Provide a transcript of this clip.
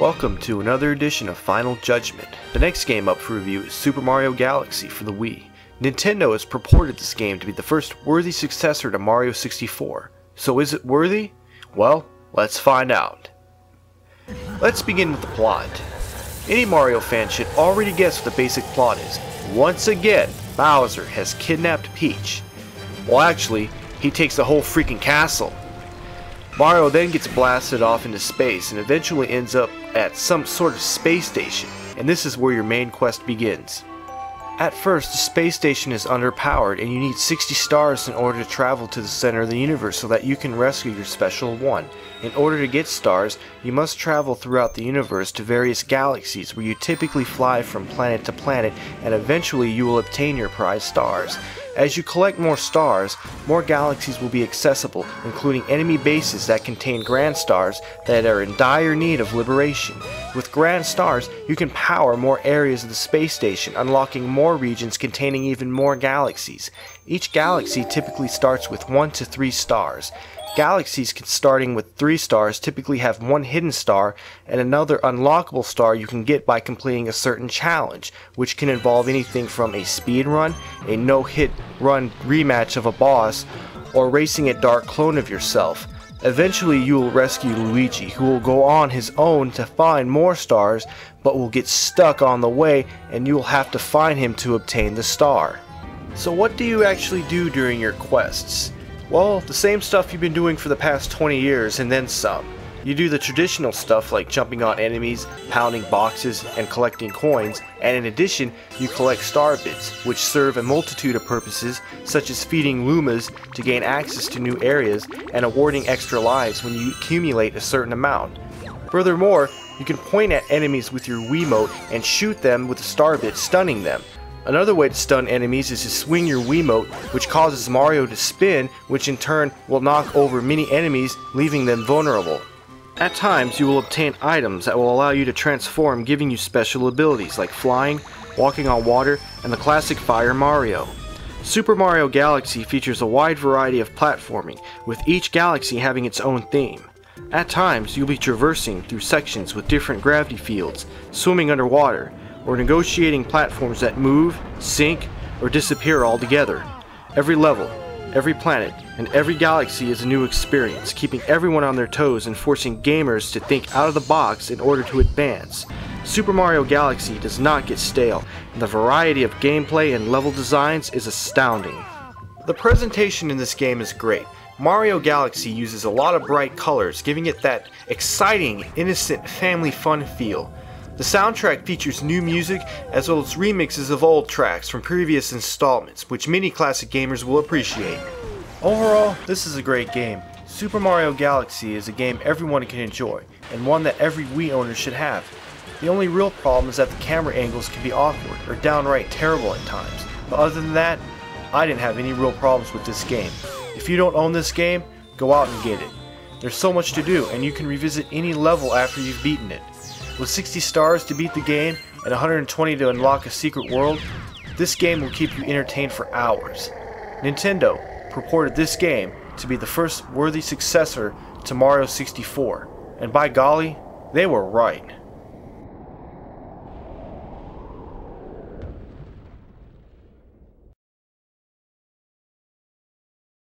Welcome to another edition of Final Judgment. The next game up for review is Super Mario Galaxy for the Wii. Nintendo has purported this game to be the first worthy successor to Mario 64. So is it worthy? Well, let's find out. Let's begin with the plot. Any Mario fan should already guess what the basic plot is. Once again, Bowser has kidnapped Peach. Well, actually, he takes the whole freaking castle. Mario then gets blasted off into space and eventually ends up at some sort of space station, and this is where your main quest begins. At first, the space station is underpowered and you need 60 stars in order to travel to the center of the universe so that you can rescue your special one. In order to get stars, you must travel throughout the universe to various galaxies where you typically fly from planet to planet, and eventually you will obtain your prize stars. As you collect more stars, more galaxies will be accessible, including enemy bases that contain grand stars that are in dire need of liberation. With grand stars, you can power more areas of the space station, unlocking more regions containing even more galaxies. Each galaxy typically starts with 1 to 3 stars. Galaxies starting with 3 stars typically have one hidden star and another unlockable star you can get by completing a certain challenge, which can involve anything from a speed run, a no-hit run rematch of a boss, or racing a dark clone of yourself. Eventually you will rescue Luigi, who will go on his own to find more stars, but will get stuck on the way and you will have to find him to obtain the star. So what do you actually do during your quests? Well, the same stuff you've been doing for the past 20 years and then some. You do the traditional stuff like jumping on enemies, pounding boxes, and collecting coins, and in addition, you collect star bits, which serve a multitude of purposes, such as feeding Lumas to gain access to new areas, and awarding extra lives when you accumulate a certain amount. Furthermore, you can point at enemies with your Wiimote and shoot them with a star bit, stunning them. Another way to stun enemies is to swing your Wiimote, which causes Mario to spin, which in turn will knock over many enemies, leaving them vulnerable. At times, you will obtain items that will allow you to transform, giving you special abilities like flying, walking on water, and the classic Fire Mario. Super Mario Galaxy features a wide variety of platforming, with each galaxy having its own theme. At times, you'll be traversing through sections with different gravity fields, swimming underwater, or negotiating platforms that move, sink, or disappear altogether. Every level, every planet, and every galaxy is a new experience, keeping everyone on their toes and forcing gamers to think out of the box in order to advance. Super Mario Galaxy does not get stale, and the variety of gameplay and level designs is astounding. The presentation in this game is great. Mario Galaxy uses a lot of bright colors, giving it that exciting, innocent, family fun feel. The soundtrack features new music as well as remixes of old tracks from previous installments, which many classic gamers will appreciate. Overall, this is a great game. Super Mario Galaxy is a game everyone can enjoy, and one that every Wii owner should have. The only real problem is that the camera angles can be awkward or downright terrible at times, but other than that, I didn't have any real problems with this game. If you don't own this game, go out and get it. There's so much to do, and you can revisit any level after you've beaten it. With 60 stars to beat the game and 120 to unlock a secret world, this game will keep you entertained for hours. Nintendo purported this game to be the first worthy successor to Mario 64, and by golly, they were right.